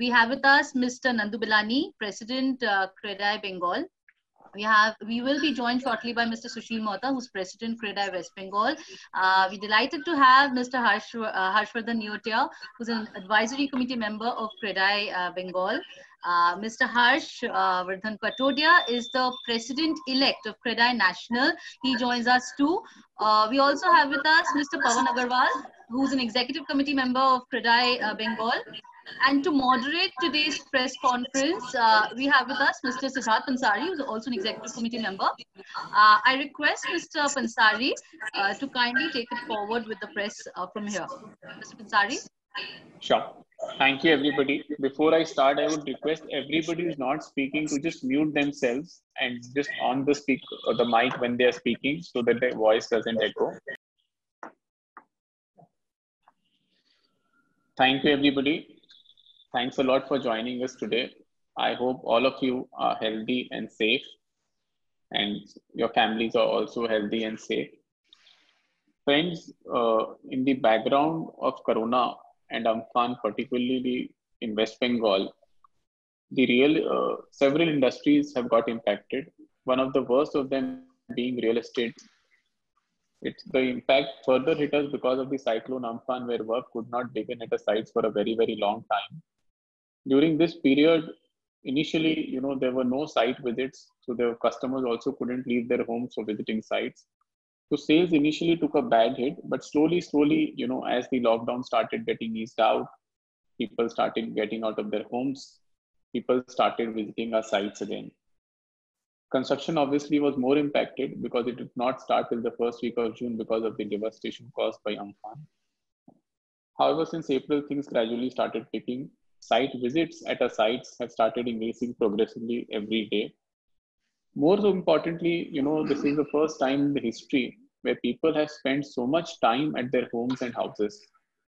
We have with us Mr. Nandu Bilani, President, CREDAI Bengal. We will be joined shortly by Mr. Sushil Mohta, who's President, CREDAI West Bengal. We're delighted to have Mr. Harshvardhan Neotia, who's an advisory committee member of CREDAI Bengal. Mr. Harshvardhan Patodia is the President-elect of CREDAI National. He joins us too. We also have with us Mr. Pawan Agarwal, who's an executive committee member of CREDAI Bengal. And to moderate today's press conference, we have with us Mr. Siddharth Pansari, who's also an executive committee member. I request Mr. Pansari to kindly take it forward with the press from here. Mr. Pansari? Sure. Thank you, everybody. Before I start, I would request everybody who's not speaking to just mute themselves and just on the speak or the mic when they are speaking so that their voice doesn't echo. Thank you, everybody. Thanks a lot for joining us today. I hope all of you are healthy and safe, and your families are also healthy and safe. Friends, in the background of Corona and Amphan, particularly in West Bengal, several industries have got impacted. One of the worst of them being real estate. The impact further hit us because of the cyclone Amphan, where work could not begin at the sites for a very, very long time. During this period, initially, there were no site visits, so the customers also couldn't leave their homes for visiting sites. So sales initially took a bad hit, but slowly, as the lockdown started getting eased out, people started getting out of their homes, people started visiting our sites again. Construction obviously was more impacted because it did not start till the first week of June because of the devastation caused by Amphan. However, since April, things gradually started picking. Site visits at our sites have started increasing progressively every day. More so importantly, this is the first time in the history where people have spent so much time at their homes and houses,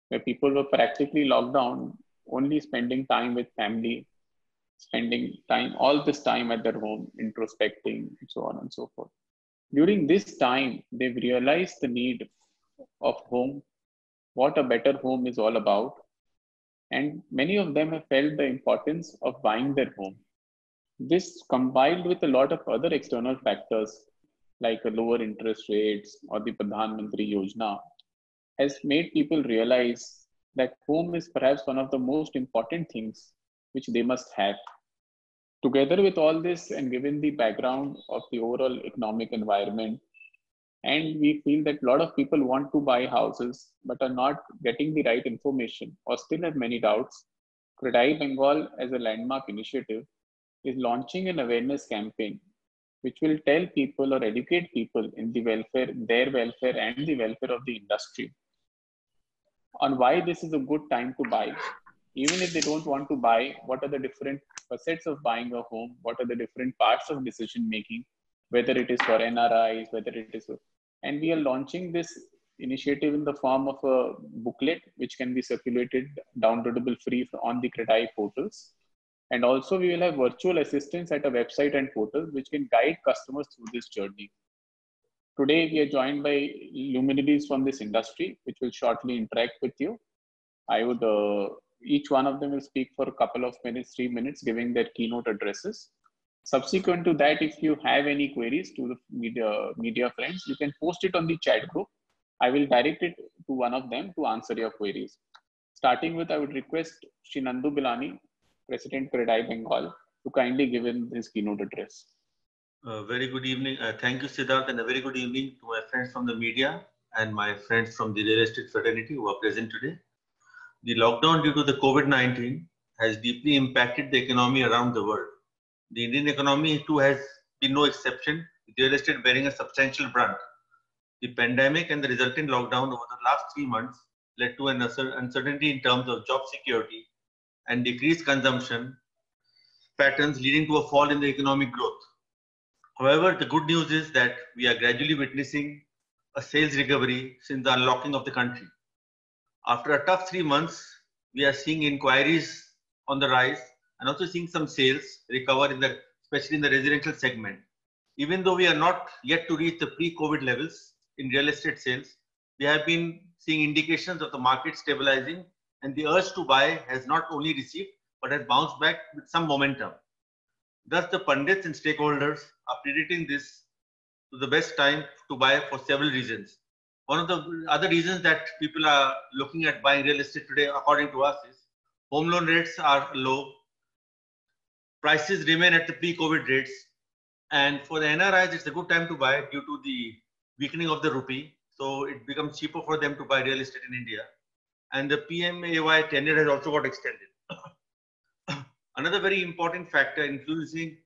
where people were practically locked down, only spending time with family, spending all this time at their home, introspecting, and so on and so forth. During this time, they've realized the need of home, what a better home is all about. And many of them have felt the importance of buying their home. This, combined with a lot of other external factors like lower interest rates or the Pradhan Mantri Yojana, has made people realize that home is perhaps one of the most important things which they must have. Together with all this, and given the background of the overall economic environment, and we feel that a lot of people want to buy houses but are not getting the right information or still have many doubts, CREDAI Bengal, as a landmark initiative, is launching an awareness campaign which will tell people or educate people in the welfare, their welfare and the welfare of the industry on why this is a good time to buy. Even if they don't want to buy, what are the different facets of buying a home? What are the different parts of decision making? Whether it is for NRIs, whether it is, and we are launching this initiative in the form of a booklet which can be circulated, downloadable free on the CREDAI portals. And also we will have virtual assistants at a website and portal which can guide customers through this journey. Today we are joined by luminaries from this industry, which will shortly interact with you. I would, each one of them will speak for a couple of minutes, 3 minutes, giving their keynote addresses. Subsequent to that, if you have any queries to the media friends, you can post it on the chat group. I will direct it to one of them to answer your queries. Starting with, I would request Shri Nandu Bilani, President CREDAI Bengal, to kindly give him his keynote address. Very good evening. Thank you, Siddharth, and a very good evening to my friends from the media and my friends from the real estate fraternity who are present today. The lockdown due to the COVID-19 has deeply impacted the economy around the world. The Indian economy too has been no exception, with real estate bearing a substantial brunt. The pandemic and the resulting lockdown over the last 3 months led to an uncertainty in terms of job security and decreased consumption patterns, leading to a fall in the economic growth. However, the good news is that we are gradually witnessing a sales recovery since the unlocking of the country. After a tough 3 months, we are seeing inquiries on the rise and also seeing some sales recover, especially in the residential segment. Even though we are not yet to reach the pre-COVID levels in real estate sales, we have been seeing indications of the market stabilizing, and the urge to buy has not only received but has bounced back with some momentum. Thus, the pundits and stakeholders are predicting this to the best time to buy for several reasons. One of the other reasons that people are looking at buying real estate today, according to us, is home loan rates are low, prices remain at the pre-COVID rates, and for the NRIs, it's a good time to buy due to the weakening of the rupee. So it becomes cheaper for them to buy real estate in India. And the PMAY tenure has also got extended. Another very important factor influencing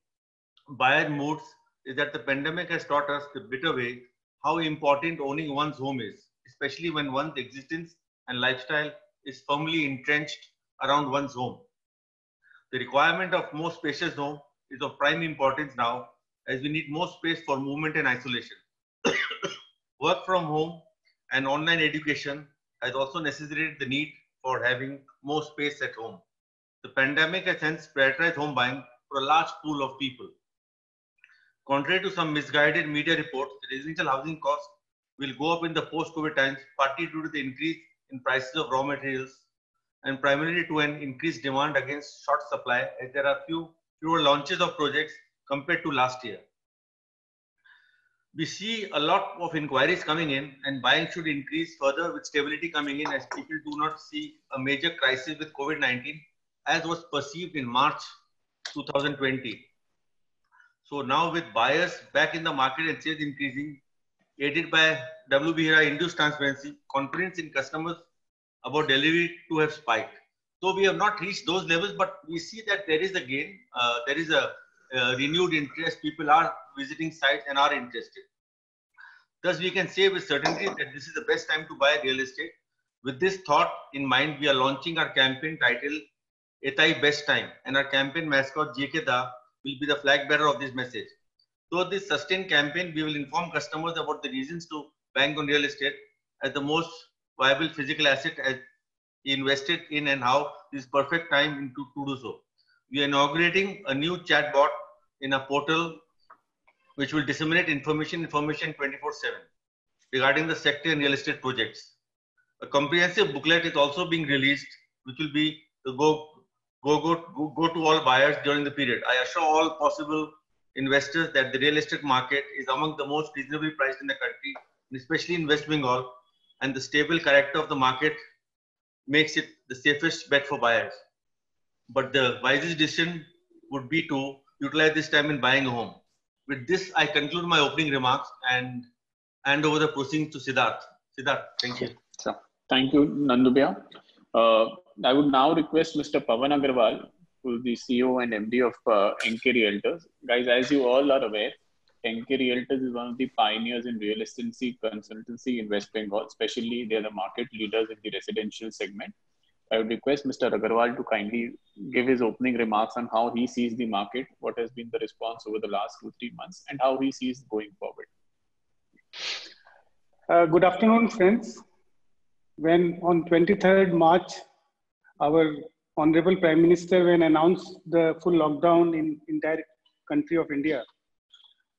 buyer moods is that the pandemic has taught us the bitter way how important owning one's home is, especially when one's existence and lifestyle is firmly entrenched around one's home. The requirement of more spacious home is of prime importance now, as we need more space for movement and isolation. Work from home and online education has also necessitated the need for having more space at home. The pandemic has hence prioritized home buying for a large pool of people. Contrary to some misguided media reports, the residential housing cost will go up in the post-COVID times, partly due to the increase in prices of raw materials and primarily to an increased demand against short supply, as there are fewer launches of projects compared to last year. We see a lot of inquiries coming in, and buying should increase further with stability coming in, as people do not see a major crisis with COVID-19 as was perceived in March 2020. So now with buyers back in the market and sales increasing, aided by WB HERA induced transparency, confidence in customers about delivery to have spiked. So we have not reached those levels, but we see that there is a gain, there is a renewed interest. People are visiting sites and are interested. Thus, we can say with certainty that this is the best time to buy real estate. With this thought in mind, we are launching our campaign titled Etai Best Time, and our campaign mascot JK Da will be the flag bearer of this message. Through this sustained campaign, we will inform customers about the reasons to bank on real estate as the most viable physical asset as invested in, and how this is perfect time to do so. We are inaugurating a new chatbot in a portal which will disseminate information 24/7 regarding the sector and real estate projects. A comprehensive booklet is also being released, which will be the go to all buyers during the period. I assure all possible investors that the real estate market is among the most reasonably priced in the country, especially in West Bengal, and the stable character of the market makes it the safest bet for buyers. But the wisest decision would be to utilize this time in buying a home. With this, I conclude my opening remarks and hand over the proceedings to Siddharth. Siddharth, thank you. So, thank you, Nandubhaiya. I would now request Mr. Pavan Agarwal, who is the CEO and MD of Encare Realtors. Guys, as you all are aware, Encare Realtors is one of the pioneers in real estate consultancy in West Bengal. Especially, they are the market leaders in the residential segment. I would request Mr. Agarwal to kindly give his opening remarks on how he sees the market, what has been the response over the last 2-3 months, and how he sees going forward. Good afternoon, friends. When on 23rd March, our Honorable Prime Minister, when announced the full lockdown in entire country of India,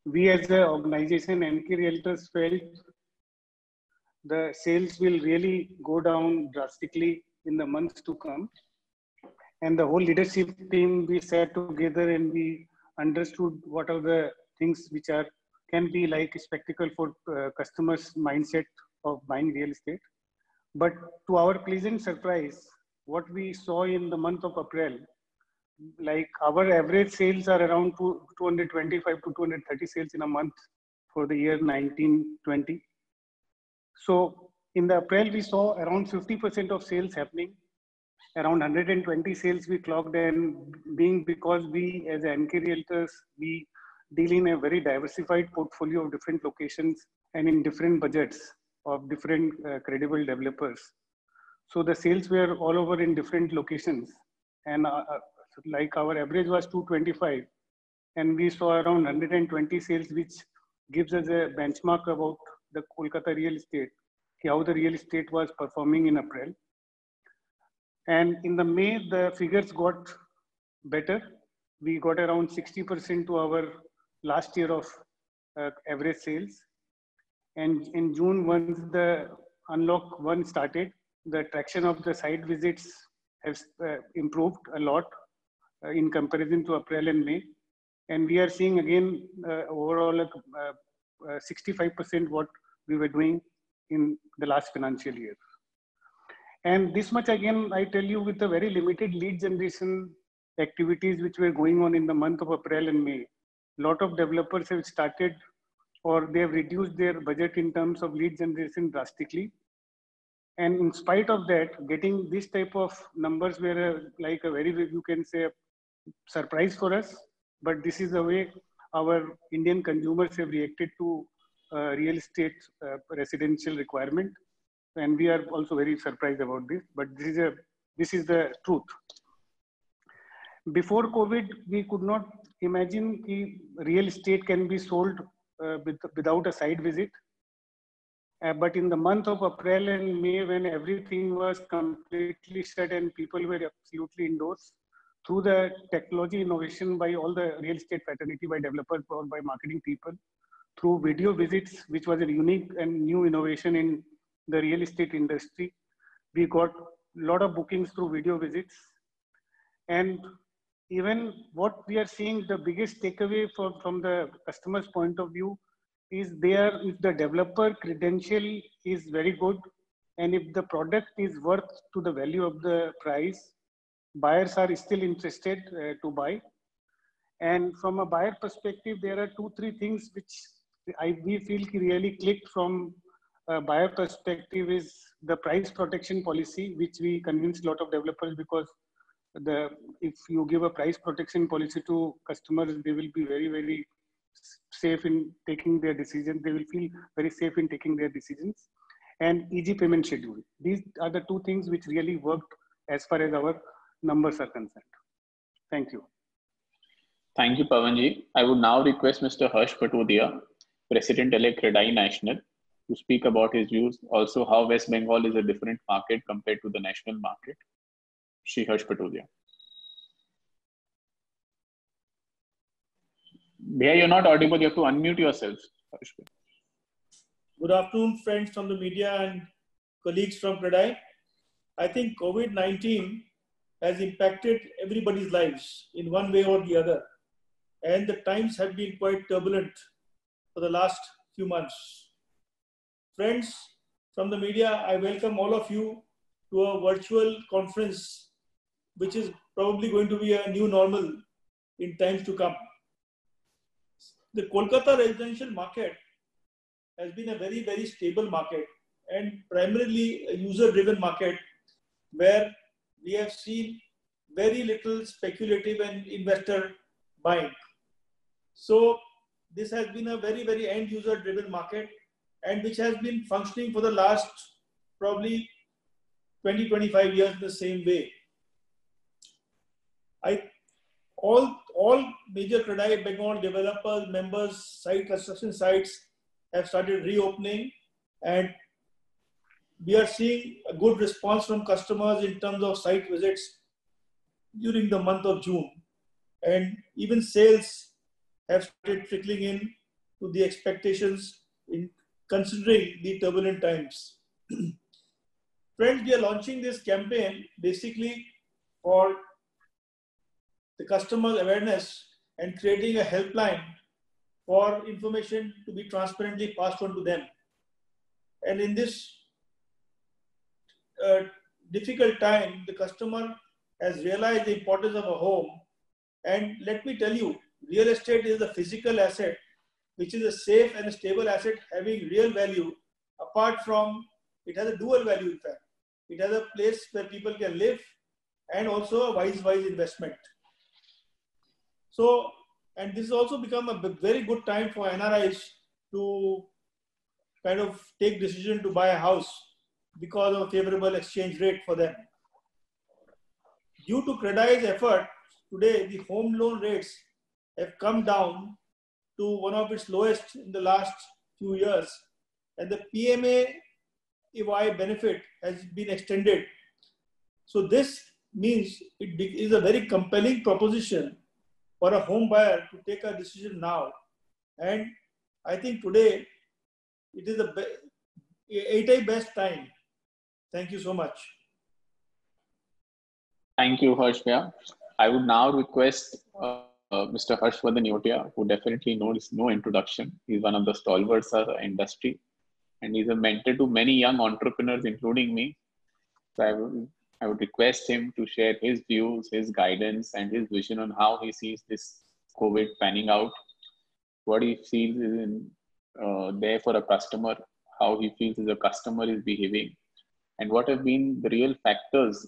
we as an organization, Encare Realtors, felt the sales will really go down drastically in the months to come. And the whole leadership team, we sat together and we understood what are the things which can be like a spectacle for customers' mindset of buying real estate. But to our pleasant surprise, what we saw in the month of April, like our average sales are around 225 to 230 sales in a month for the year 1920. So in the April, we saw around 50% of sales happening. Around 120 sales we clocked, and being because we as Encare Realtors, we deal in a very diversified portfolio of different locations and in different budgets of different credible developers. So the sales were all over in different locations, and like our average was 225, and we saw around 120 sales, which gives us a benchmark about the Kolkata real estate, how the real estate was performing in April. And in the May, the figures got better. We got around 60% to our last year of average sales. And in June, once the Unlock 1 started, the traction of the site visits has improved a lot. in comparison to April and May. And we are seeing again overall 65% what we were doing in the last financial year. And this much again, I tell you, with the very limited lead generation activities which were going on in the month of April and May, a lot of developers have started or they have reduced their budget in terms of lead generation drastically. And in spite of that, getting this type of numbers were like a very, you can say, surprise for us. But this is the way our Indian consumers have reacted to real estate residential requirement. And we are also very surprised about this, but this is the truth. Before COVID, we could not imagine that real estate can be sold without a site visit. But in the month of April and May, when everything was completely shut and people were absolutely indoors, through the technology innovation by all the real estate fraternity, by developers or by marketing people, through video visits, which was a unique and new innovation in the real estate industry, we got a lot of bookings through video visits. And even what we are seeing, the biggest takeaway from the customer's point of view is if the developer credential is very good, and if the product is worth to the value of the price, buyers are still interested to buy. And from a buyer perspective, there are 2-3 things which we feel really clicked from a buyer perspective is the price protection policy, which we convinced a lot of developers, because if you give a price protection policy to customers, they will be very, very safe in taking their decisions. They will feel very safe in taking their decisions. And easy payment schedule. These are the 2 things which really worked as far as our numbers are concerned. Thank you. Thank you, Pawanji. I would now request Mr. Harsh Patodia, President-elect CREDAI National, to speak about his views, also how West Bengal is a different market compared to the national market. Shri Harsh Patodia. Bhaiya, you're not audible. You have to unmute yourself. Good afternoon, friends from the media and colleagues from CREDAI. I think COVID-19 has impacted everybody's lives in one way or the other. And the times have been quite turbulent for the last few months. Friends from the media, I welcome all of you to a virtual conference, which is probably going to be a new normal in times to come. The Kolkata residential market has been a very, very stable market and primarily a user-driven market where we have seen very little speculative and investor buying. So this has been a very, very end-user driven market, and which has been functioning for the last probably 20-25 years in the same way. All major CREDAI Bengal developers, members, site construction sites have started reopening, and we are seeing a good response from customers in terms of site visits during the month of June. And even sales have started trickling in to the expectations in considering the turbulent times. Friends, we are launching this campaign basically for the customer awareness and creating a helpline for information to be transparently passed on to them. And in this difficult time, the customer has realized the importance of a home. And let me tell you, real estate is a physical asset, which is a safe and a stable asset having real value. Apart from, it has a dual value in fact. It has a place where people can live and also a wise investment. So, and this has also become a very good time for NRIs to kind of take decision to buy a house because of a favorable exchange rate for them. Due to CREDAI's effort, today the home loan rates have come down to one of its lowest in the last few years, and the PMAY benefit has been extended. So this means it is a very compelling proposition for a home buyer to take a decision now. And I think today it is the best time. Thank you so much. Thank you, Harsh. I would now request Mr. Harshvardhan Yotia, who definitely knows no introduction. He's one of the stalwarts of the industry, and he's a mentor to many young entrepreneurs, including me. So I would request him to share his views, his guidance, and his vision on how he sees this COVID panning out, what he feels is there for a customer, how he feels as a customer is behaving, and what have been the real factors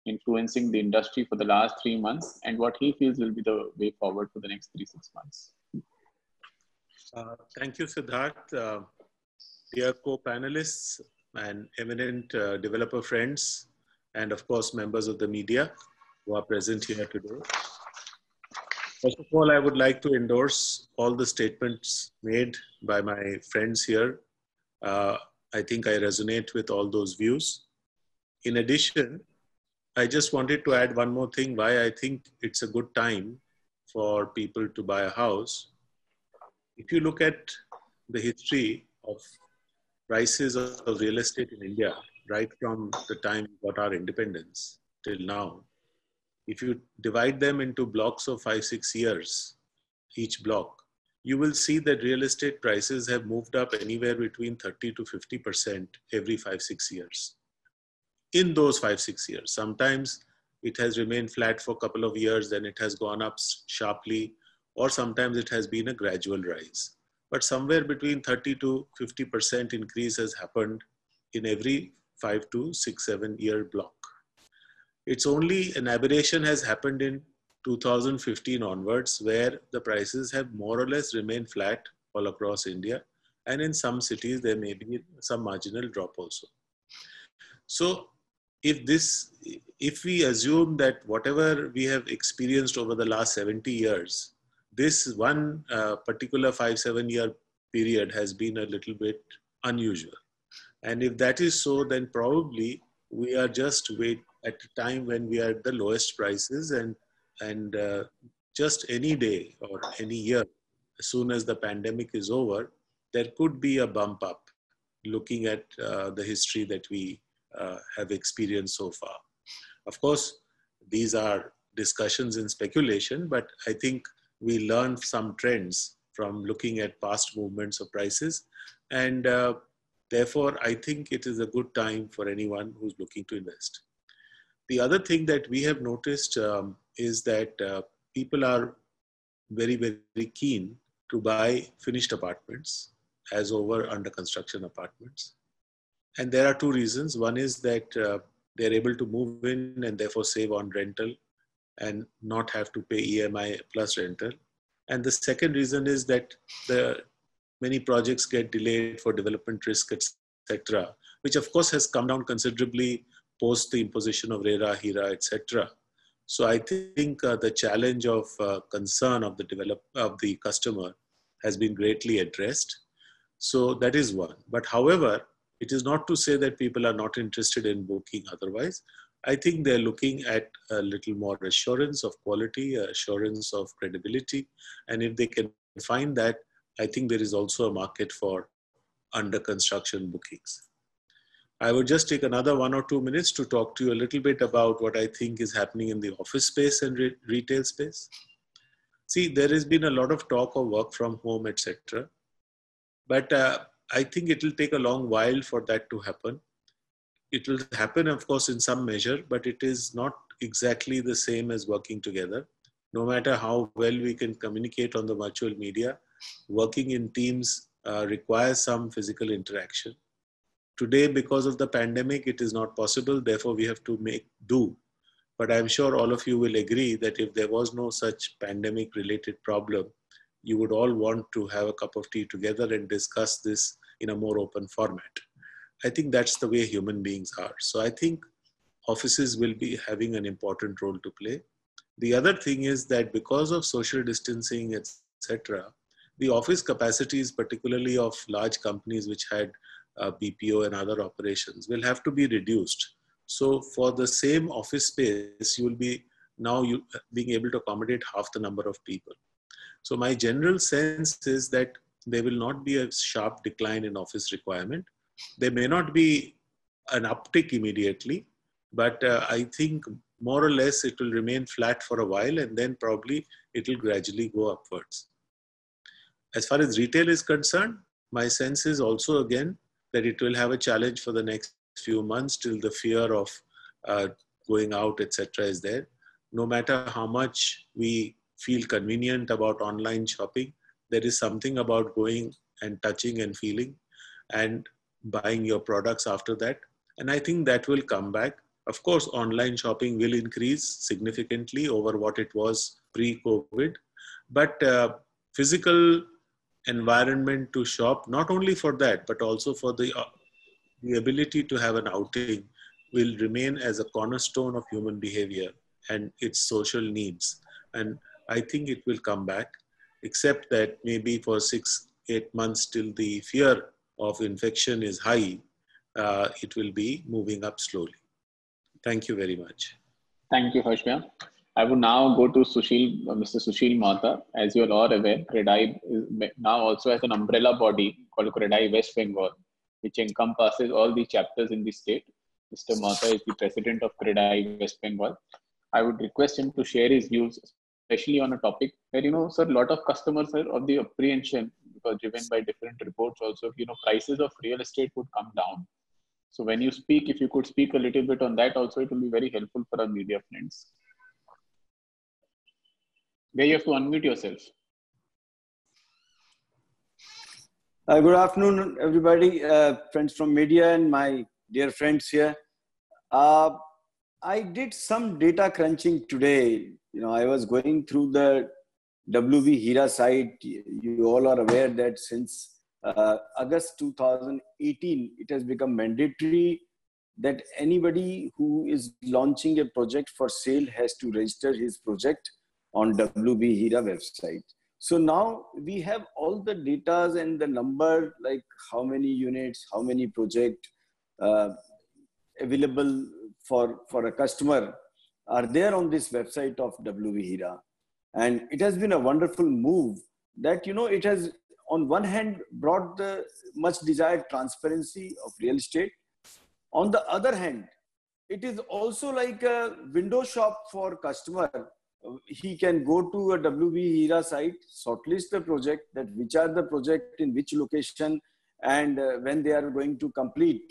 influencing the industry for the last 3 months, and what he feels will be the way forward for the next 3-6 months. Thank you, Siddharth. Dear co-panelists and eminent developer friends, and of course, members of the media who are present here today. First of all, I would like to endorse all the statements made by my friends here. I think I resonate with all those views. In addition, I just wanted to add one more thing why I think it's a good time for people to buy a house. If you look at the history of prices of real estate in India, right from the time we got our independence till now, if you divide them into blocks of 5-6 years, each block, you will see that real estate prices have moved up anywhere between 30 to 50% every 5-6 years. In those 5-6 years, sometimes it has remained flat for a couple of years, then it has gone up sharply, or sometimes it has been a gradual rise. But somewhere between 30 to 50% increase has happened in every 5 to 6-7 year block. It's only an aberration has happened in 2015 onwards, where the prices have more or less remained flat all across India. And in some cities, there may be some marginal drop also. So if we assume that whatever we have experienced over the last 70 years, this one particular 5-7 year period has been a little bit unusual. And if that is so, then probably we are just at a time when we are at the lowest prices, and just any day or any year, as soon as the pandemic is over, there could be a bump up looking at the history that we have experienced so far. Of course, these are discussions and speculation, but I think we learn some trends from looking at past movements of prices, and therefore I think it is a good time for anyone who's looking to invest. The other thing that we have noticed is that people are very, very keen to buy finished apartments as over under construction apartments. And there are two reasons. One is that they're able to move in and therefore save on rental and not have to pay EMI plus rental. And the second reason is that many projects get delayed for development risk, etc., which of course has come down considerably post the imposition of RERA, HERA, etc. So I think the challenge of concern of the customer has been greatly addressed. So that is one. But however, it is not to say that people are not interested in booking otherwise. I think they're looking at a little more assurance of quality, assurance of credibility. And if they can find that, I think there is also a market for under construction bookings. I would just take another 1 or 2 minutes to talk to you a little bit about what I think is happening in the office space and retail space. See, there has been a lot of talk of work from home, etc. But I think it will take a long while for that to happen. It will happen, of course, in some measure, but it is not exactly the same as working together. No matter how well we can communicate on the virtual media, working in teams requires some physical interaction. Today, because of the pandemic, it is not possible. Therefore, we have to make do. But I'm sure all of you will agree that if there was no such pandemic-related problem, you would all want to have a cup of tea together and discuss this in a more open format. I think that's the way human beings are. So I think offices will be having an important role to play. The other thing is that because of social distancing, etc., the office capacities, particularly of large companies which had BPO and other operations, will have to be reduced. So for the same office space, you will be now being able to accommodate half the number of people. So my general sense is that there will not be a sharp decline in office requirement. There may not be an uptick immediately, but I think more or less it will remain flat for a while, and then probably it will gradually go upwards. As far as retail is concerned, my sense is also again that it will have a challenge for the next few months till the fear of going out, etc. is there. No matter how much we feel convenient about online shopping, there is something about going and touching and feeling and buying your products after that. And I think that will come back. Of course, online shopping will increase significantly over what it was pre-COVID, but physical environment to shop, not only for that, but also for the ability to have an outing, will remain as a cornerstone of human behavior and its social needs. And I think it will come back, except that maybe for 6-8 months till the fear of infection is high, it will be moving up slowly. Thank you very much. Thank you, Harshya. I would now go to Sushil, Mr. Sushil Mohta. As you are all aware, CREDAI now also has an umbrella body called CREDAI West Bengal, which encompasses all the chapters in the state. Mr. Mohta is the president of CREDAI West Bengal. I would request him to share his views, especially on a topic where, sir, a lot of customers are of the apprehension, because driven by different reports also, prices of real estate would come down. So when you speak, if you could speak a little bit on that also, it will be very helpful for our media friends. Where you have to unmute yourself. Good afternoon, everybody, friends from media and my dear friends here. I did some data crunching today. I was going through the WB Hira site. You all are aware that since August 2018, it has become mandatory that anybody who is launching a project for sale has to register his project on WB Hira website. So now we have all the data and the number, like how many units, how many projects available for a customer are there on this website of WB Hira. And it has been a wonderful move that, it has on one hand brought the much desired transparency of real estate. On the other hand, it is also like a window shop for customer. He can go to a WB Hira site, shortlist the project, that which are the project in which location and when they are going to complete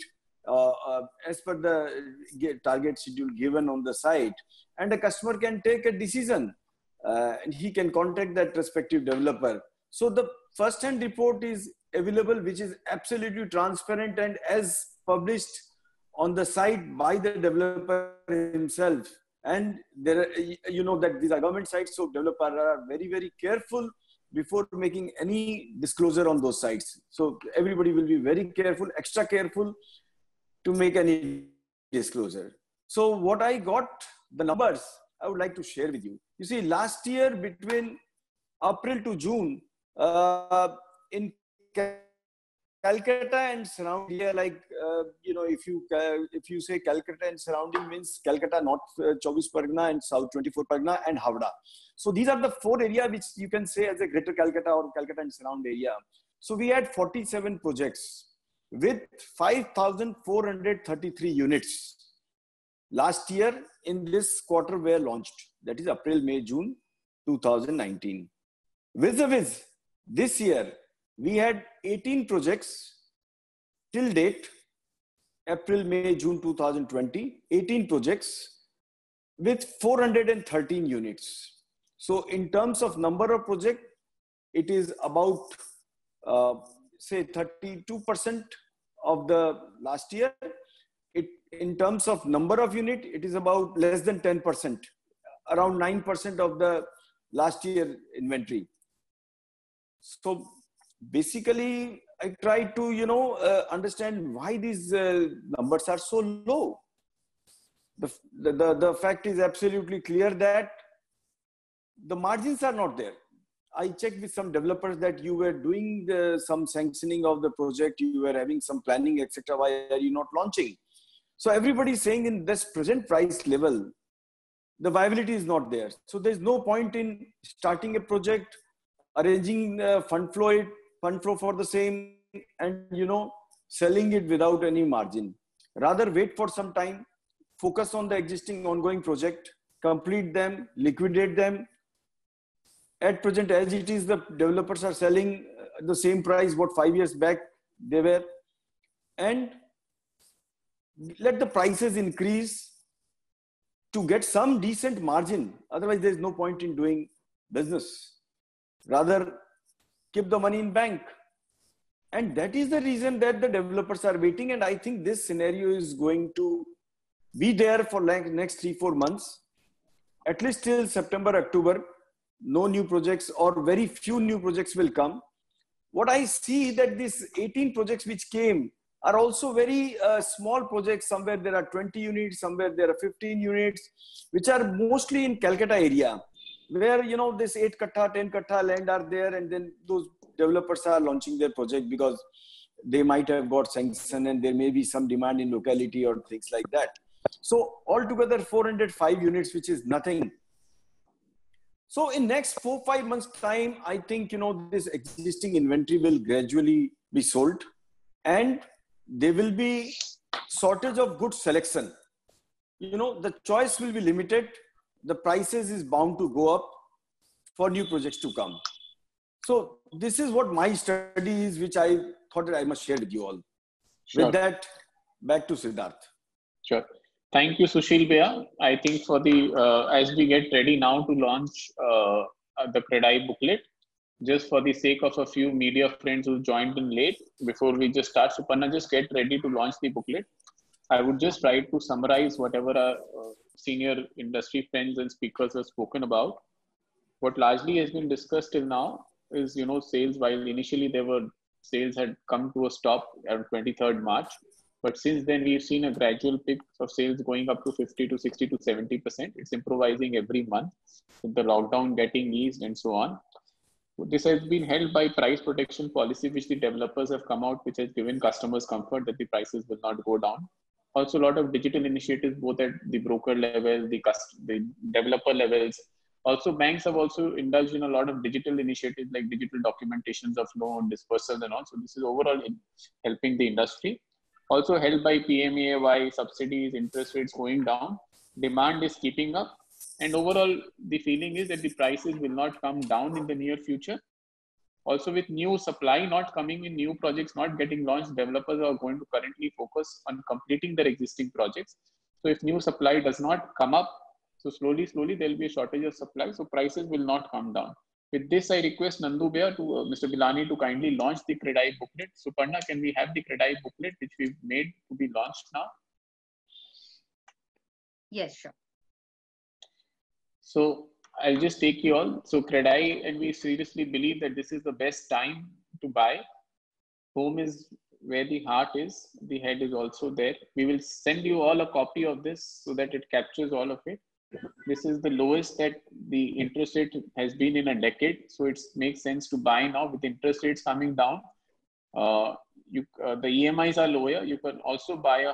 as per the target schedule given on the site. And the customer can take a decision and he can contact that respective developer. So the first-hand report is available, which is absolutely transparent and as published on the site by the developer himself. And there are, that these are government sites, so developers are very, very careful before making any disclosure on those sites. So everybody will be very careful, extra careful to make any disclosure. So what I got, the numbers, I would like to share with you. You see, last year between April to June, in Calcutta and surrounding, if you say Calcutta and surrounding means Calcutta, North 24 Pargana and South 24 Pargana and Havda. So these are the 4 areas which you can say as a Greater Calcutta or Calcutta and surround area. So we had 47 projects with 5,433 units. Last year in this quarter were launched, that is April, May, June 2019. Vis-a-vis this year, we had 18 projects till date, April, May, June 2020, 18 projects with 413 units. So in terms of number of projects, it is about, say 32% of the last year. In terms of number of unit, it is about less than 10%, around 9% of the last year inventory. So basically, I try to, understand why these numbers are so low. The fact is absolutely clear that the margins are not there. I checked with some developers that you were doing some sanctioning of the project, you were having some planning, etc. Why are you not launching? So everybody is saying in this present price level, the viability is not there. So there's no point in starting a project, arranging fund flow for the same, and selling it without any margin. Rather wait for some time, focus on the existing ongoing project, complete them, liquidate them. At present, as it is, the developers are selling the same price what 5 years back they were, and let the prices increase to get some decent margin. Otherwise, there is no point in doing business. Rather, keep the money in bank. And that is the reason that the developers are waiting. And I think this scenario is going to be there for like next 3-4 months, at least till September, October. No new projects or very few new projects will come. What I see that these 18 projects which came are also very small projects. Somewhere there are 20 units, somewhere there are 15 units, which are mostly in Calcutta area, where, you know, this 8 kattha, 10 kattha land are there, and then those developers are launching their project because they might have got sanction and there may be some demand in locality or things like that. So altogether 405 units, which is nothing. So in next 4-5 months time, I think, you know, this existing inventory will gradually be sold, and there will be shortage of good selection. You know, the choice will be limited. The prices is bound to go up for new projects to come. So this is what my study is, which I thought that I must share with you all. Sure. With that, back to Siddharth. Sure. Thank you, Sushil Bhaiya. I think for the, as we get ready now to launch the CREDAI booklet, just for the sake of a few media friends who joined in late, before we just start, Suparna, just get ready to launch the booklet. I would just try to summarize whatever our senior industry friends and speakers have spoken about. What largely has been discussed till now is, you know, sales. While initially sales had come to a stop on 23rd March. But since then, we've seen a gradual pick of sales going up to 50 to 60 to 70%. It's improvising every month with the lockdown getting eased and so on. This has been held by price protection policy, which the developers have come out, which has given customers comfort that the prices will not go down. Also, a lot of digital initiatives, both at the broker level, the developer levels. Also, banks have also indulged in a lot of digital initiatives like digital documentations of loan dispersals and all. So this is overall helping the industry. Also helped by PMAY, subsidies, interest rates going down. Demand is keeping up. And overall, the feeling is that the prices will not come down in the near future. Also, with new supply not coming in, new projects not getting launched, developers are going to currently focus on completing their existing projects. So if new supply does not come up, so slowly, there will be a shortage of supply. So prices will not come down. With this, I request Nandu Bhaiya to Mr. Bilani to kindly launch the CREDAI booklet. Suparna, can we have the CREDAI booklet which we've made to be launched now? Yes, sure. So I'll just take you all. So CREDAI, and we seriously believe that this is the best time to buy. Home is where the heart is. The head is also there. We will send you all a copy of this so that it captures all of it. This is the lowest that the interest rate has been in a decade. So it makes sense to buy now with interest rates coming down. The EMIs are lower. You can also buy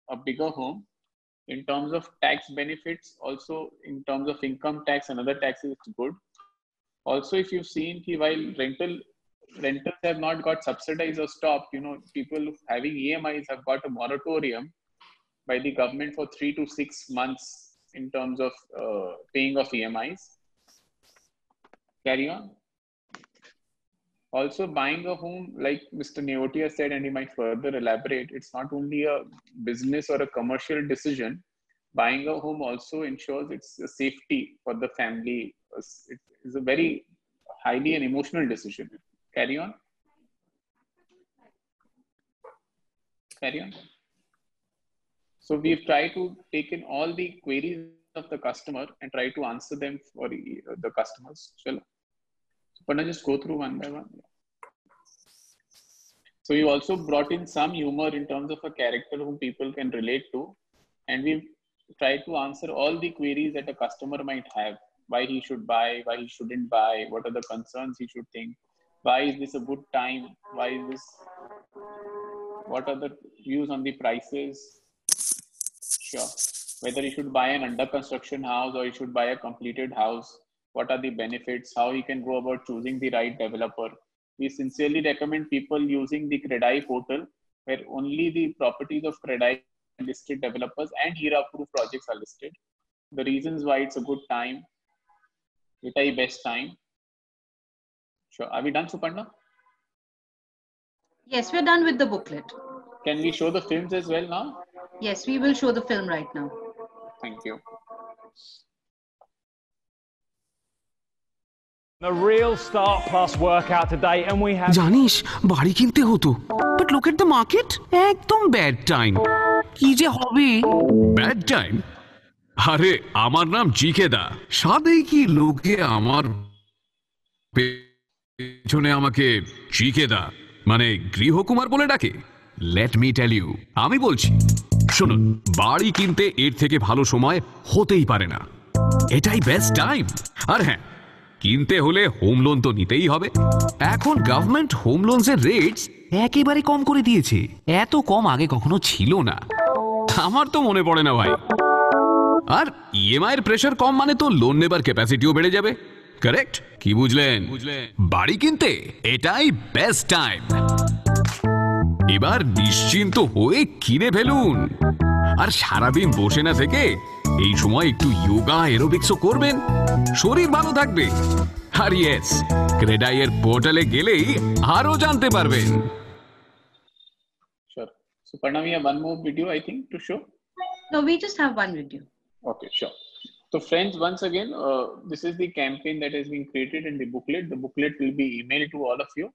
a bigger home. In terms of tax benefits, also in terms of income tax and other taxes, it's good. Also, if you've seen, while rentals have not got subsidized or stopped, you know, people having EMIs have got a moratorium by the government for 3 to 6 months in terms of paying of EMIs. Carry on. Also, buying a home, like Mr. Neotia said, and he might further elaborate, it's not only a business or a commercial decision. Buying a home also ensures it's a safety for the family. It is a very highly an emotional decision. Carry on. Carry on. So we've tried to take in all the queries of the customer and try to answer them for the customers. Shall I just go through one by one? So you also brought in some humor in terms of a character whom people can relate to. And we've tried to answer all the queries that a customer might have. Why he should buy, why he shouldn't buy, what are the concerns he should think, why is this a good time, why is this, what are the views on the prices. Sure. Whether he should buy an under construction house or he should buy a completed house, what are the benefits, how he can go about choosing the right developer. We sincerely recommend people using the CREDAI portal, where only the properties of CREDAI listed developers and HERA approved projects are listed. The reasons why it's a good time, it's a best time. Sure. Are we done, Suparna? Yes, we're done with the booklet. Can we show the films as well now? Yes, we will show the film right now. Thank you. A real Start Plus workout today and we have জানিস বাড়ি কিনতে হতো but look at the market একদম bad time কি যে হবে bad time আরে আমার নাম জিকে দা সাদেই কি লোকে আমার পেছনে আমাকে জিকে দা মানে গৃহকুমার বলে ডাকে লেট মি টেল ইউ আমি বলছি শুনুন বাড়ি কিনতে এর থেকে ভালো সময় হতেই পারে না এটাই বেস্ট টাইম আর হ্যাঁ কিনতে হলে হোম লোন তো নিতেই হবে এখন গভর্নমেন্ট হোম লোনসের রেটস একেবারে কম করে দিয়েছে এত কম আগে কখনো ছিল না আমার তো মনে পড়ে না ভাই আর ইএমআই এর প্রেসার কম মানে তো লোন নেবার ক্যাপাসিটিও বেড়ে যাবে কারেক্ট কি বুঝলেন বাড়ি কিনতে এটাই বেস্ট টাইম এবার নিশ্চিন্ত হয়ে কিনে ফেলুন আর সারাদিন বসে না থেকে এই সময় একটু যোগা এরোবিক্সও করবেন শরীর ভালো থাকবে আর ইয়েস ক্রেডাই এর পোর্টালে গেলেই আরো জানতে পারবেন Sure. Suparna, we have one more video, I think, to show. No, we just have one video. Okay, sure. So friends, once again, this is the campaign that has been created in the booklet. The booklet will be emailed to all of you.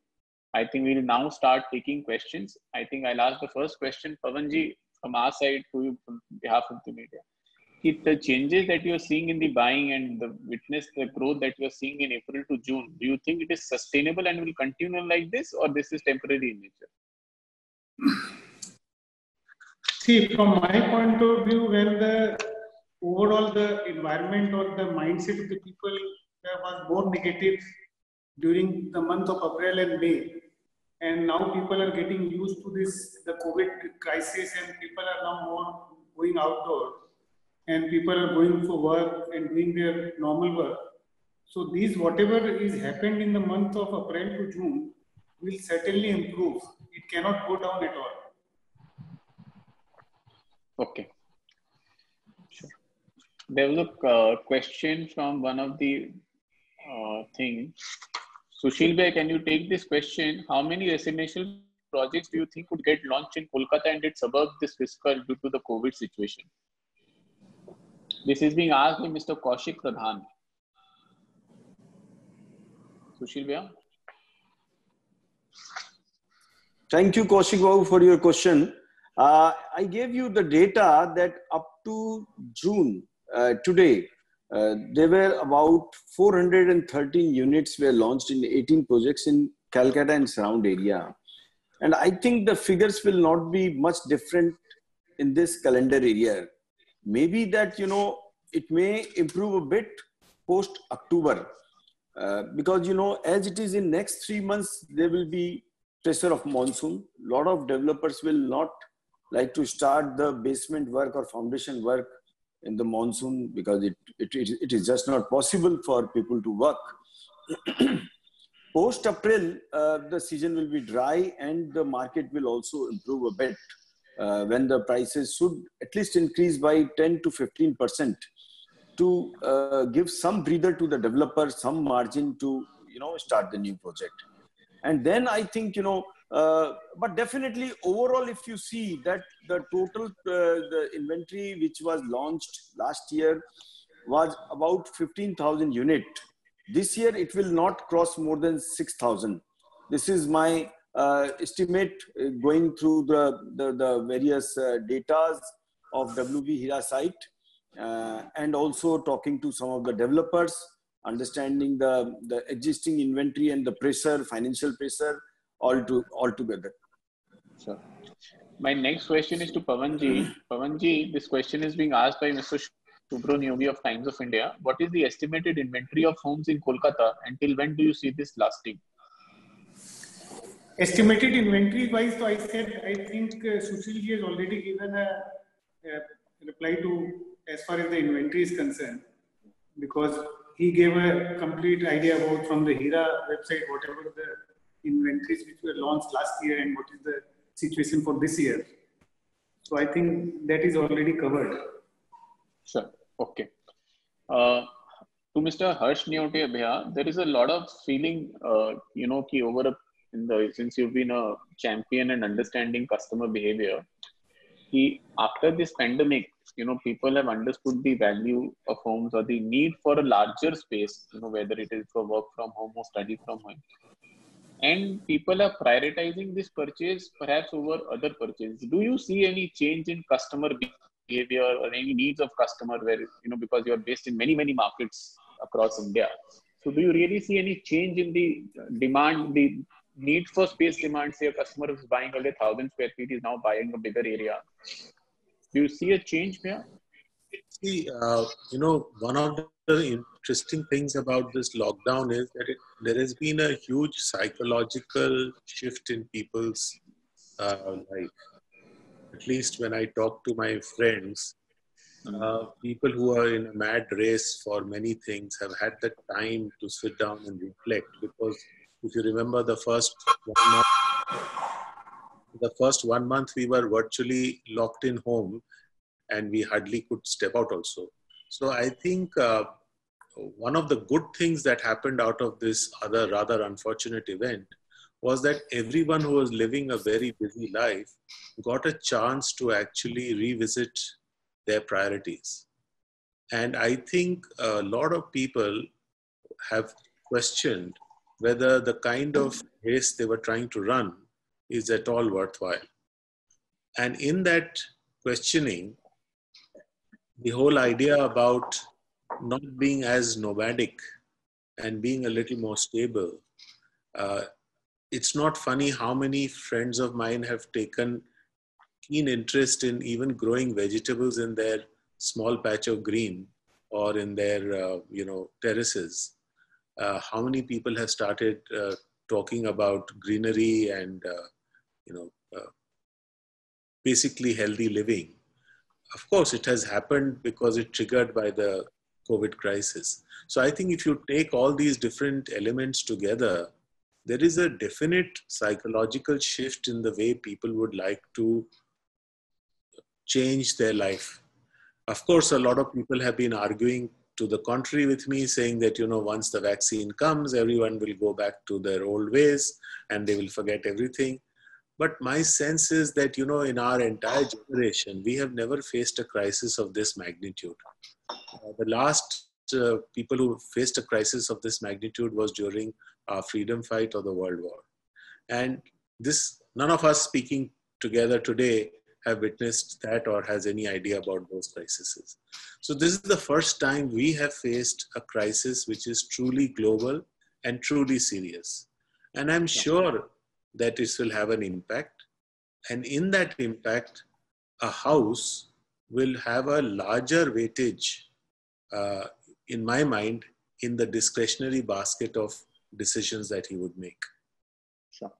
I think we'll now start taking questions. I think I'll ask the first question, Pavanji, from our side to you on behalf of the media. If the changes that you're seeing in the buying and the growth that you're seeing in April to June, do you think it is sustainable and will continue like this, or this is temporary in nature? See, from my point of view, when the overall the environment or the mindset of the people was more negative during the month of April and May, and now people are getting used to this, the COVID crisis, and people are now more going outdoor, and people are going for work and doing their normal work. So these, whatever is happened in the month of April to June, will certainly improve. It cannot go down at all. Okay. Sure. There was a question from one of the things. Sushil Bhai, can you take this question? How many residential projects do you think would get launched in Kolkata and its suburbs this fiscal due to the COVID situation? This is being asked by Mr. Kaushik Pradhan. Sushil Bhai. Thank you, Kaushik Babu, for your question. I gave you the data that up to June, today, there were about 413 units were launched in 18 projects in Calcutta and surround area. And I think the figures will not be much different in this calendar year. Maybe that, it may improve a bit post October because, as it is in next 3 months, there will be pressure of monsoon. A lot of developers will not like to start the basement work or foundation work in the monsoon because it is just not possible for people to work. Post April, the season will be dry and the market will also improve a bit when the prices should at least increase by 10 to 15% to give some breather to the developer, some margin to, start the new project. And then I think, but definitely overall, if you see that the total, the inventory which was launched last year was about 15,000 units. This year, it will not cross more than 6,000. This is my estimate going through the various datas of WB Hira site and also talking to some of the developers, understanding the existing inventory and the pressure, financial pressure all together. Sure. My next question is to Pavanji. Pavanji, this question is being asked by Mr. Subro Nyogi of Times of India. What is the estimated inventory of homes in Kolkata? Until when do you see this lasting? Estimated inventory wise, so I said, I think Sushil ji has already given a reply to as far as the inventory is concerned, because he gave a complete idea about from the Hira website, whatever the inventories which were launched last year and what is the situation for this year. So I think that is already covered. Sure. Okay. To Mr. Harsh Neote Bhaiya, there is a lot of feeling, since you've been a champion and understanding customer behavior, after this pandemic, people have understood the value of homes or the need for a larger space, whether it is for work from home or study from home. And people are prioritizing this purchase perhaps over other purchases. Do you see any change in customer behavior or any needs of customer where, because you're based in many, many markets across India. So do you really see any change in the demand, the need for space demand? Say a customer who's buying only 1,000 square feet is now buying a bigger area. Do you see a change there? See, one of the interesting things about this lockdown is that there has been a huge psychological shift in people's life. At least when I talk to my friends, people who are in a mad race for many things have had the time to sit down and reflect. Because if you remember the first 1 month we were virtually locked in home and we hardly could step out also. So I think one of the good things that happened out of this other rather unfortunate event was that everyone who was living a very busy life got a chance to actually revisit their priorities. And I think a lot of people have questioned whether the kind of race they were trying to run is at all worthwhile. And in that questioning, the whole idea about not being as nomadic and being a little more stable, it's not funny how many friends of mine have taken keen interest in even growing vegetables in their small patch of green or in their terraces. How many people have started talking about greenery and basically healthy living. Of course, it has happened because it's triggered by the COVID crisis. So I think if you take all these different elements together, there is a definite psychological shift in the way people would like to change their life. Of course, a lot of people have been arguing to the contrary with me, saying that, once the vaccine comes, everyone will go back to their old ways and they will forget everything. But my sense is that, in our entire generation, we have never faced a crisis of this magnitude. The last people who faced a crisis of this magnitude was during our freedom fight or the World War. And none of us speaking together today have witnessed that or has any idea about those crises. So this is the first time we have faced a crisis which is truly global and truly serious. And I'm sure that it will have an impact. And in that impact, a house will have a larger weightage, in my mind, in the discretionary basket of decisions that he would make. Sure.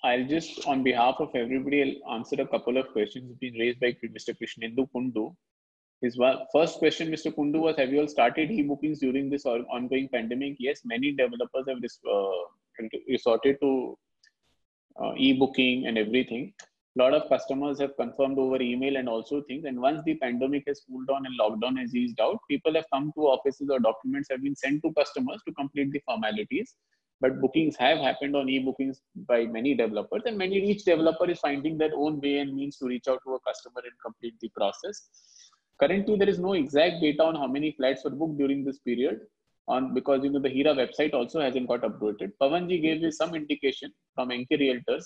I'll just, on behalf of everybody, I'll answer a couple of questions been raised by Mr. Krishnendu Kundu. His first question, Mr. Kundu, was, have you all started e-bookings during this ongoing pandemic? Yes, many developers have resorted to e-booking and everything. A lot of customers have confirmed over email and also things. And once the pandemic has cooled down and lockdown has eased out, people have come to offices or documents have been sent to customers to complete the formalities. But bookings have happened on e-bookings by many developers, and each developer is finding their own way and means to reach out to a customer and complete the process. Currently, there is no exact data on how many flats were booked during this period, because the HERA website also hasn't got updated. Pavanji gave me some indication from Enki Realtors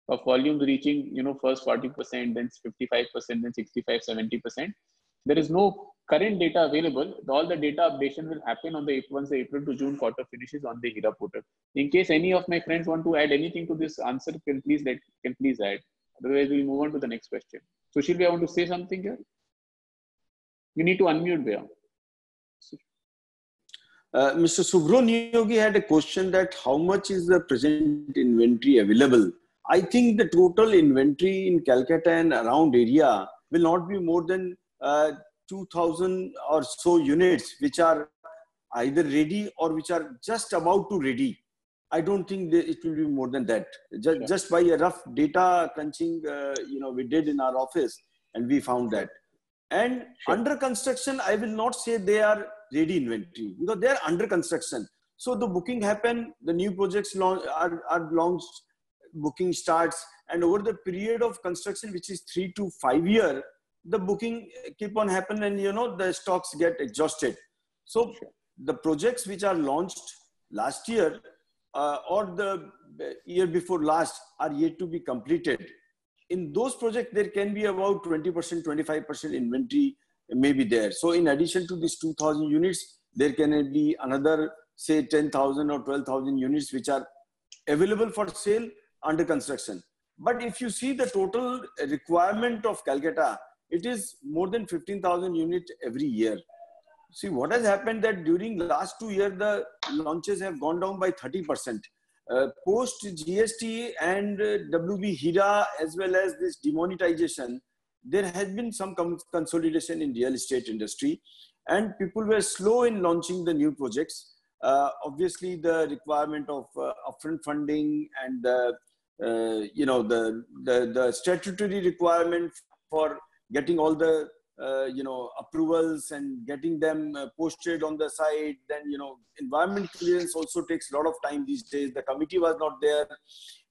of volumes reaching, first 40%, then 55%, then 65, 70%. There is no current data available. All the data updation will happen once the April to June quarter finishes on the HERA portal. In case any of my friends want to add anything to this answer, can please add. Otherwise, we'll move on to the next question. Sushil, I want to say something here. You need to unmute there. Mr. Subhro Niyogi had a question that how much is the present inventory available? I think the total inventory in Calcutta and around area will not be more than 2,000 or so units, which are either ready or which are just about to ready. I don't think it will be more than that. Just by a rough data crunching, we did in our office, and we found that. And under construction, I will not say they are ready inventory, because they are under construction. So the booking happen, the new projects are launched, booking starts, and over the period of construction, which is 3 to 5 years, the booking keep on happen, and the stocks get exhausted. So the projects which are launched last year or the year before last are yet to be completed. In those projects, there can be about 20%, 25% inventory may be there. So in addition to these 2,000 units, there can be another, say, 10,000 or 12,000 units which are available for sale under construction. But if you see the total requirement of Calcutta, it is more than 15,000 units every year. See, what has happened that during last 2 years, the launches have gone down by 30%. Post GST and WB Hira, as well as this demonetization, there has been some consolidation in real estate industry, and people were slow in launching the new projects. Obviously, the requirement of upfront funding and the statutory requirement for getting all the approvals and getting them posted on the site. Then, environment clearance also takes a lot of time these days. The committee was not there.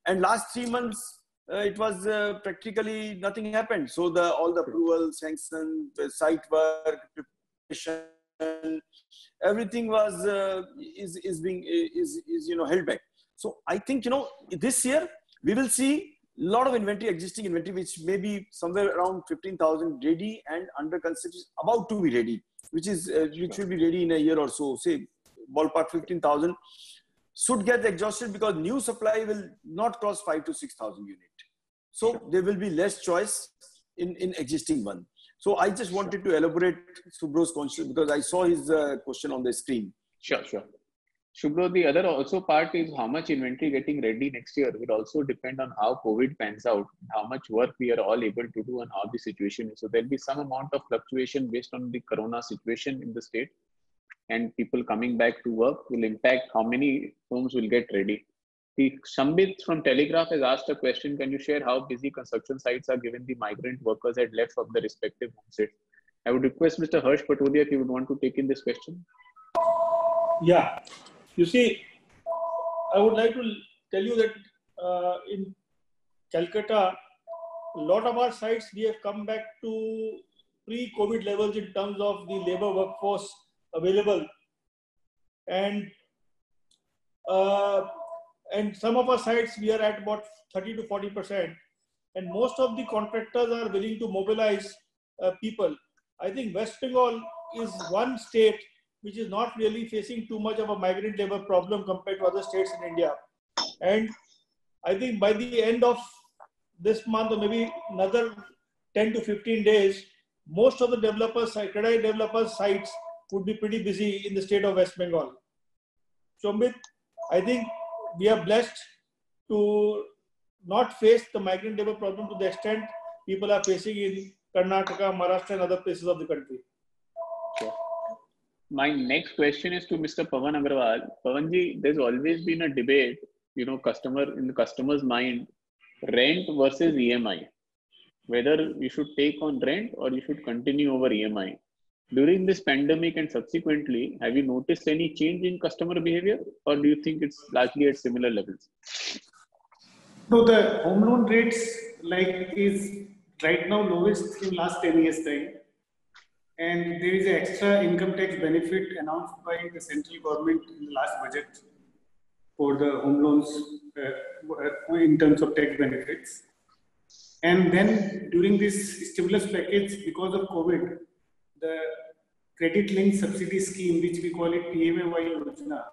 And last 3 months, it was practically nothing happened. So all the approval, sanction, the site work, preparation, everything was being held back. So I think, this year we will see a lot of inventory, existing inventory, which may be somewhere around 15,000 ready and under construction, about to be ready, which will be ready in a year or so. Say ballpark 15,000 should get exhausted, because new supply will not cross 5,000 to 6,000 units. So there will be less choice in existing one. So I just wanted to elaborate Subro's question, because I saw his question on the screen. Sure. Shubro, the other also part is how much inventory getting ready next year will also depend on how COVID pans out, how much work we are all able to do, and how the situation is. So there'll be some amount of fluctuation based on the corona situation in the state, and people coming back to work will impact how many homes will get ready. The Shambit from Telegraph has asked a question. Can you share how busy construction sites are given the migrant workers had left from the respective home states? I would request Mr. Harsh Patodia if you would want to take in this question. Yeah. You see, I would like to tell you that in Calcutta, a lot of our sites, we have come back to pre-COVID levels in terms of the labor workforce available. And some of our sites, we are at about 30 to 40%. And most of the contractors are willing to mobilize people. I think West Bengal is one state which is not really facing too much of a migrant labor problem compared to other states in India. And I think by the end of this month, or maybe another 10 to 15 days, most of the CREDAI developers' sites would be pretty busy in the state of West Bengal. So, Amit, I think we are blessed to not face the migrant labor problem to the extent people are facing in Karnataka, Maharashtra, and other places of the country. Sure. My next question is to Mr. Pawan Agarwal. Pawanji, there's always been a debate, in the customer's mind, rent versus EMI, whether you should take on rent or you should continue over EMI. During this pandemic and subsequently, have you noticed any change in customer behavior, or do you think it's largely at similar levels? No, the home loan rates is right now lowest in last 10 years time. And there is an extra income tax benefit announced by the central government in the last budget for the home loans in terms of tax benefits. And then during this stimulus package, because of COVID, the credit linked subsidy scheme, which we call it PMAY Yojana,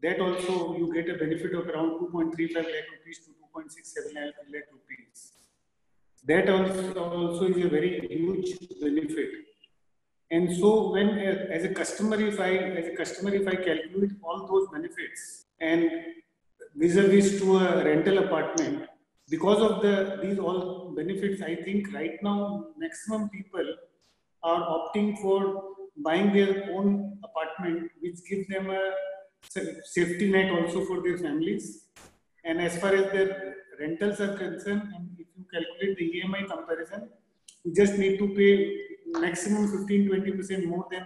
that also you get a benefit of around 2.35 lakh rupees to 2.67 lakh rupees. That also is a very huge benefit. And so when, as a customer, if I calculate all those benefits and vis-a-vis to a rental apartment, because of these all benefits, I think right now maximum people are opting for buying their own apartment, which gives them a safety net also for their families. And as far as their rentals are concerned, and if you calculate the EMI comparison, you just need to pay maximum 15-20% more than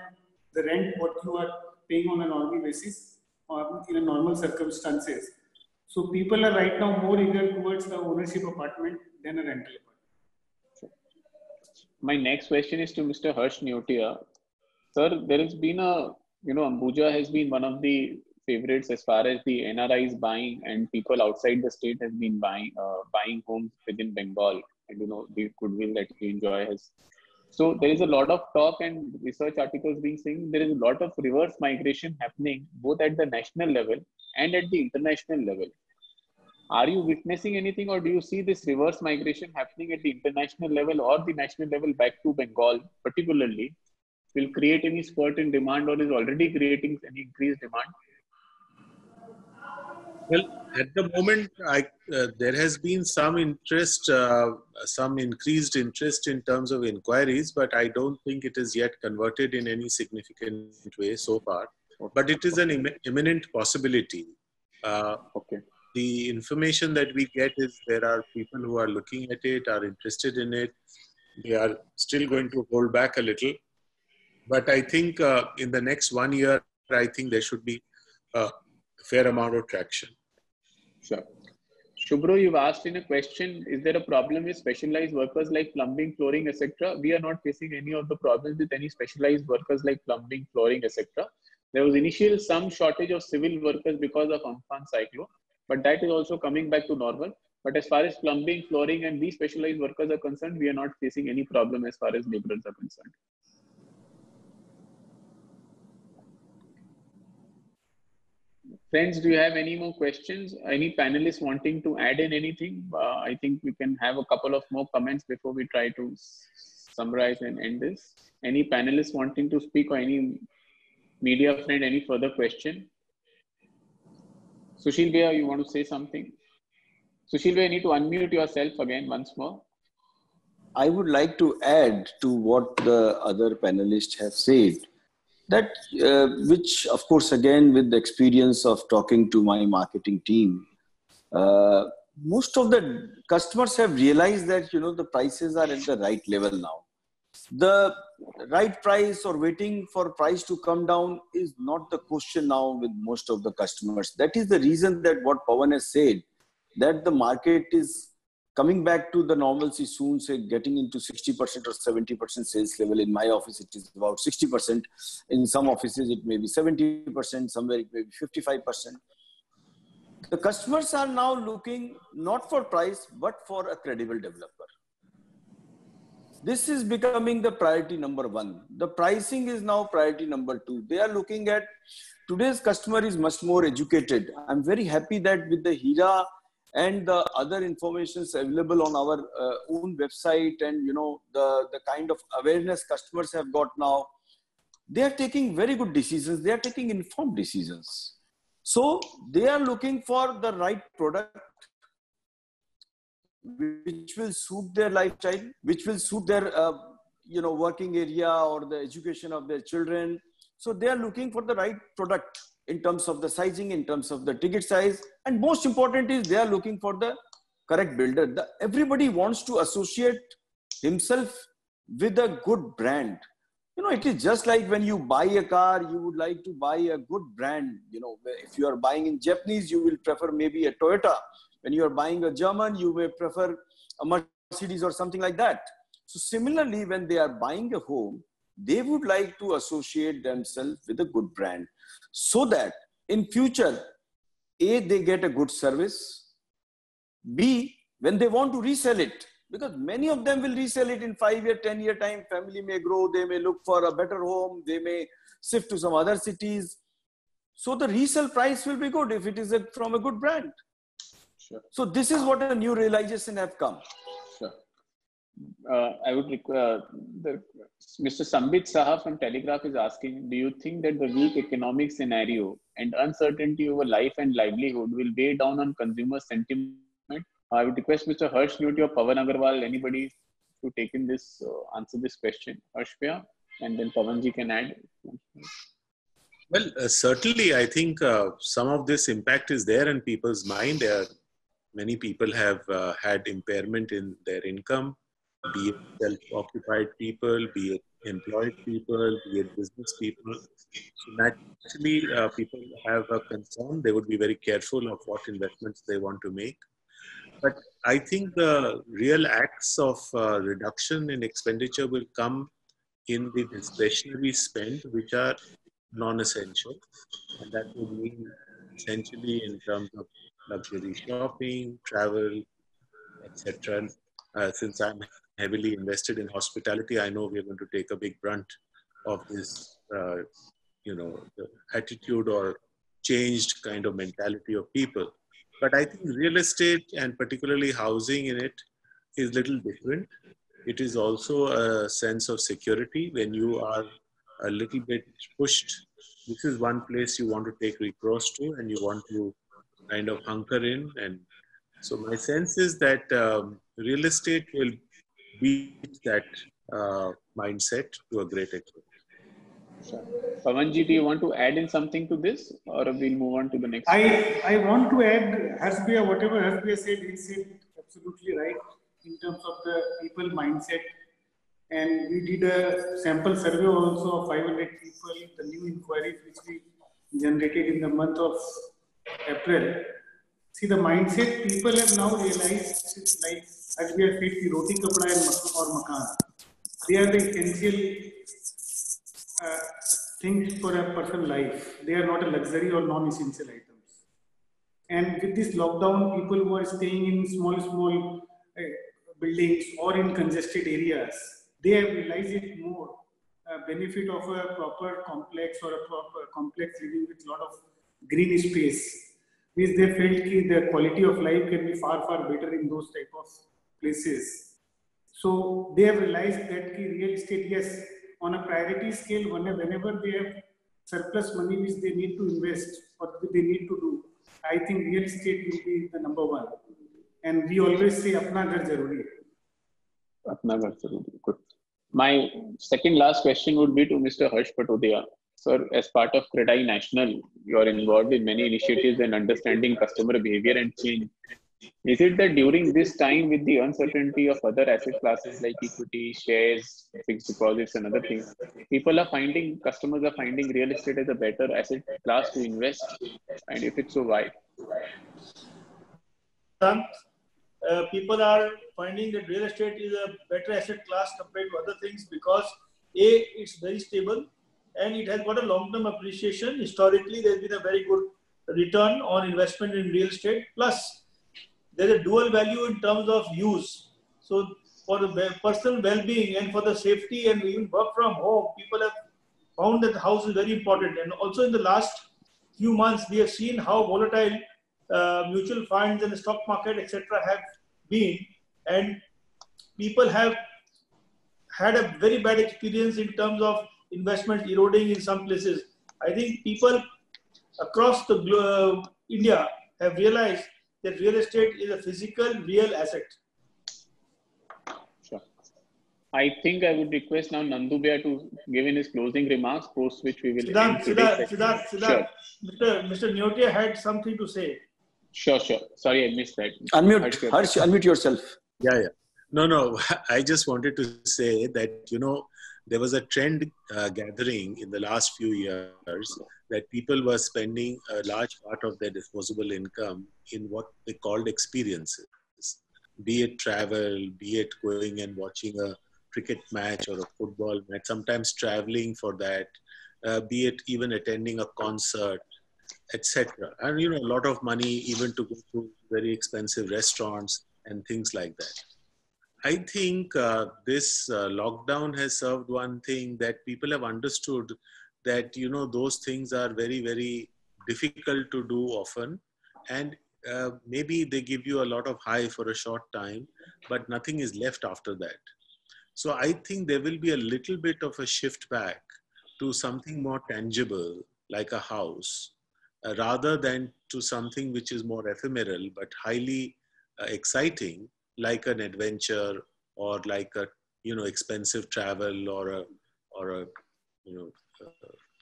the rent what you are paying on a normal basis or in a normal circumstances. So people are right now more eager towards the ownership apartment than a rental apartment. My next question is to Mr. Harsh Neotia. Sir, there has been Ambuja has been one of the favorites as far as the NRIs buying, and people outside the state has been buying homes within Bengal, and the goodwill that we enjoy has. So there is a lot of talk and research articles being saying there is a lot of reverse migration happening both at the national level and at the international level. Are you witnessing anything, or do you see this reverse migration happening at the international level or the national level back to Bengal particularly will create any spurt in demand, or is already creating any increased demand? Well, at the moment, there has been some interest, some increased interest in terms of inquiries, but I don't think it is yet converted in any significant way so far. But it is an imminent possibility. Okay. The information that we get is there are people who are looking at it, are interested in it. They are still going to hold back a little. But I think in the next 1 year, I think there should be a fair amount of traction. Sure. Shubhro, you've asked in a question, is there a problem with specialized workers like plumbing, flooring, etc.? We are not facing any of the problems with any specialized workers like plumbing, flooring, etc. There was initial some shortage of civil workers because of Amphan cyclone, but that is also coming back to normal. But as far as plumbing, flooring, and these specialized workers are concerned, we are not facing any problem as far as laborers are concerned. Friends, do you have any more questions? Any panelists wanting to add in anything? I think we can have a couple of more comments before we try to summarize and end this. Any panelists wanting to speak, or any media friend, any further question? Sushil Bhaiya, you want to say something? Sushil Bhaiya, you need to unmute yourself again once more. I would like to add to what the other panelists have said. That which, of course, again, with the experience of talking to my marketing team, most of the customers have realized that, the prices are at the right level now. The right price or waiting for price to come down is not the question now with most of the customers. That is the reason that what Pawan has said, that the market is coming back to the normalcy soon, say getting into 60% or 70% sales level. In my office, it is about 60%. In some offices, it may be 70%, somewhere it may be 55%. The customers are now looking not for price, but for a credible developer. This is becoming the priority number one. The pricing is now priority number two. They are looking at, today's customer is much more educated. I'm very happy that with the Hira and the other informations available on our own website, and the kind of awareness customers have got now, they are taking very good decisions. They are taking informed decisions. So they are looking for the right product which will suit their lifestyle, which will suit their working area or the education of their children. So they are looking for the right product in terms of the sizing, in terms of the ticket size. And most important is they are looking for the correct builder. Everybody wants to associate himself with a good brand. It is just like when you buy a car, you would like to buy a good brand. If you are buying in Japanese, you will prefer maybe a Toyota. When you are buying a German, you may prefer a Mercedes or something like that. So similarly, when they are buying a home, they would like to associate themselves with a good brand, so that in future, A, they get a good service. B, when they want to resell it, because many of them will resell it in 5-year, 10-year time, family may grow, they may look for a better home, they may shift to some other cities. So the resale price will be good if it is from a good brand. Sure. So this is what a new realization have come. Sure. I would require Mr. Sambit Saha from Telegraph is asking, do you think that the weak economic scenario and uncertainty over life and livelihood will weigh down on consumer sentiment? I would request Mr. Harsh Neotia or Pawan Agarwal, anybody to take in this, answer this question. Harsh Bhaiya, and then Pawanji can add. Well, certainly, I think some of this impact is there in people's mind. Many people have had impairment in their income, be it self-occupied people, be it employed people, be it business people. So naturally, people have a concern. They would be very careful of what investments they want to make. But I think the real acts of reduction in expenditure will come in the discretionary spend, which are non-essential. And that would mean essentially in terms of luxury shopping, travel, etc. Since I'm heavily invested in hospitality, I know we're going to take a big brunt of this, the attitude or changed kind of mentality of people. But I think real estate and particularly housing in it is little different. It is also a sense of security when you are a little bit pushed. This is one place you want to take recourse to and you want to kind of hunker in. And so my sense is that real estate will beat that mindset to a great extent. Sure. Pavanji, do you want to add in something to this, or we'll move on to the next? I want to add, Harsbhaiya, whatever Harsbhaiya said, he said absolutely right in terms of the people mindset. And we did a sample survey also of 500 people, the new inquiries which we generated in the month of April. See, the mindset people have now realized, like as we have said, the roti, kapda and or makan. They are the essential things for a person's life. They are not a luxury or non-essential items. And with this lockdown, people who are staying in small buildings or in congested areas, they have realized it more. Benefit of a proper complex or a proper complex living with a lot of green space, which they felt that the quality of life can be far better in those type of places. So they have realized that real estate, yes, on a priority scale, whenever they have surplus money which they need to invest or they need to do, I think real estate will be the number one. And we always say, apna ghar zaruri hai. Apna ghar zaruri. Good. My second last question would be to Mr. Harsh Patodia. Sir, as part of CREDAI National, you are involved in many initiatives in understanding customer behavior and change. Is it that during this time, with the uncertainty of other asset classes like equity, shares, fixed deposits, and other things, customers are finding real estate as a better asset class to invest? And if it's so, why? People are finding that real estate is a better asset class compared to other things because A, it's very stable and it has got a long-term appreciation. Historically, there's been a very good return on investment in real estate. Plus, there's a dual value in terms of use. So for the personal well-being and for the safety and even work from home, people have found that the house is very important. And also in the last few months, we have seen how volatile mutual funds and the stock market, etc., have been, and people have had a very bad experience in terms of investment eroding in some places. I think people across the India have realized that real estate is a physical, real asset. Sure. I think I would request now Nandu Bhaiya to give in his closing remarks, post which we will Siddharth, sure. Mr. Neotia had something to say. Sure. Sorry, I missed that. Unmute, Harsh, unmute yourself. Yeah. No. I just wanted to say that, there was a trend gathering in the last few years that people were spending a large part of their disposable income in what they called experiences, be it travel, be it going and watching a cricket match or a football match, sometimes traveling for that, be it even attending a concert, etc. And, a lot of money even to go to very expensive restaurants and things like that. I think this lockdown has served one thing, that people have understood that, those things are very, very difficult to do often. And maybe they give you a lot of high for a short time, but nothing is left after that. So I think there will be a little bit of a shift back to something more tangible, like a house, rather than to something which is more ephemeral, but highly exciting, like an adventure or like a expensive travel or a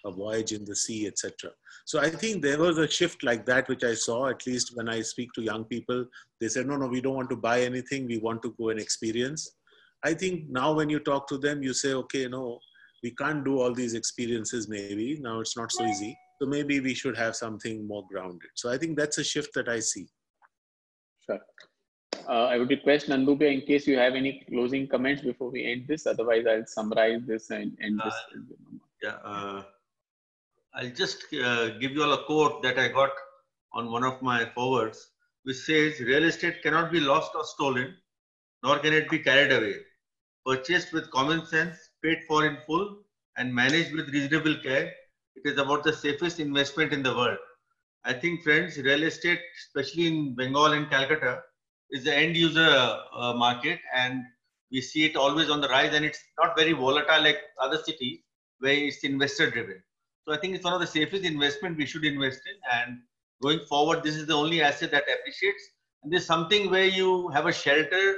a voyage in the sea, etc. So I think there was a shift like that, which I saw, at least when I speak to young people. They said, no, we don't want to buy anything. We want to go and experience. I think now when you talk to them, you say, okay, no, we can't do all these experiences maybe. Now it's not so easy. So maybe we should have something more grounded. So I think that's a shift that I see. Sure. I would request Nandubhai, in case you have any closing comments before we end this. Otherwise, I'll summarize this and end this. I'll just give you all a quote that I got on one of my forwards, which says, real estate cannot be lost or stolen, nor can it be carried away. Purchased with common sense, paid for in full, and managed with reasonable care, it is about the safest investment in the world. I think, friends, real estate, especially in Bengal and Calcutta, is the end user market, and we see it always on the rise, and it's not very volatile like other cities where it's investor driven. So I think it's one of the safest investment we should invest in, and going forward, this is the only asset that appreciates. And this is something where you have a shelter,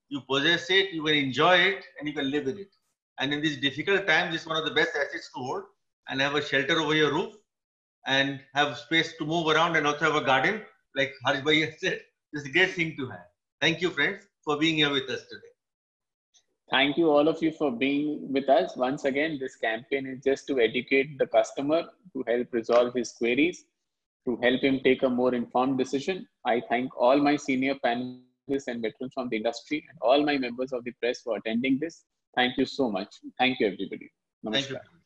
you possess it, you can enjoy it, and you can live in it. And in these difficult times, this is one of the best assets to hold, and have a shelter over your roof, and have space to move around, and also have a garden, like Harsh Bhai said. It's a great thing to have. Thank you, friends, for being here with us today. Thank you, all of you, for being with us. Once again, this campaign is just to educate the customer, to help resolve his queries, to help him take a more informed decision. I thank all my senior panelists and veterans from the industry and all my members of the press for attending this. Thank you so much. Thank you, everybody. Namaskar. Thank you.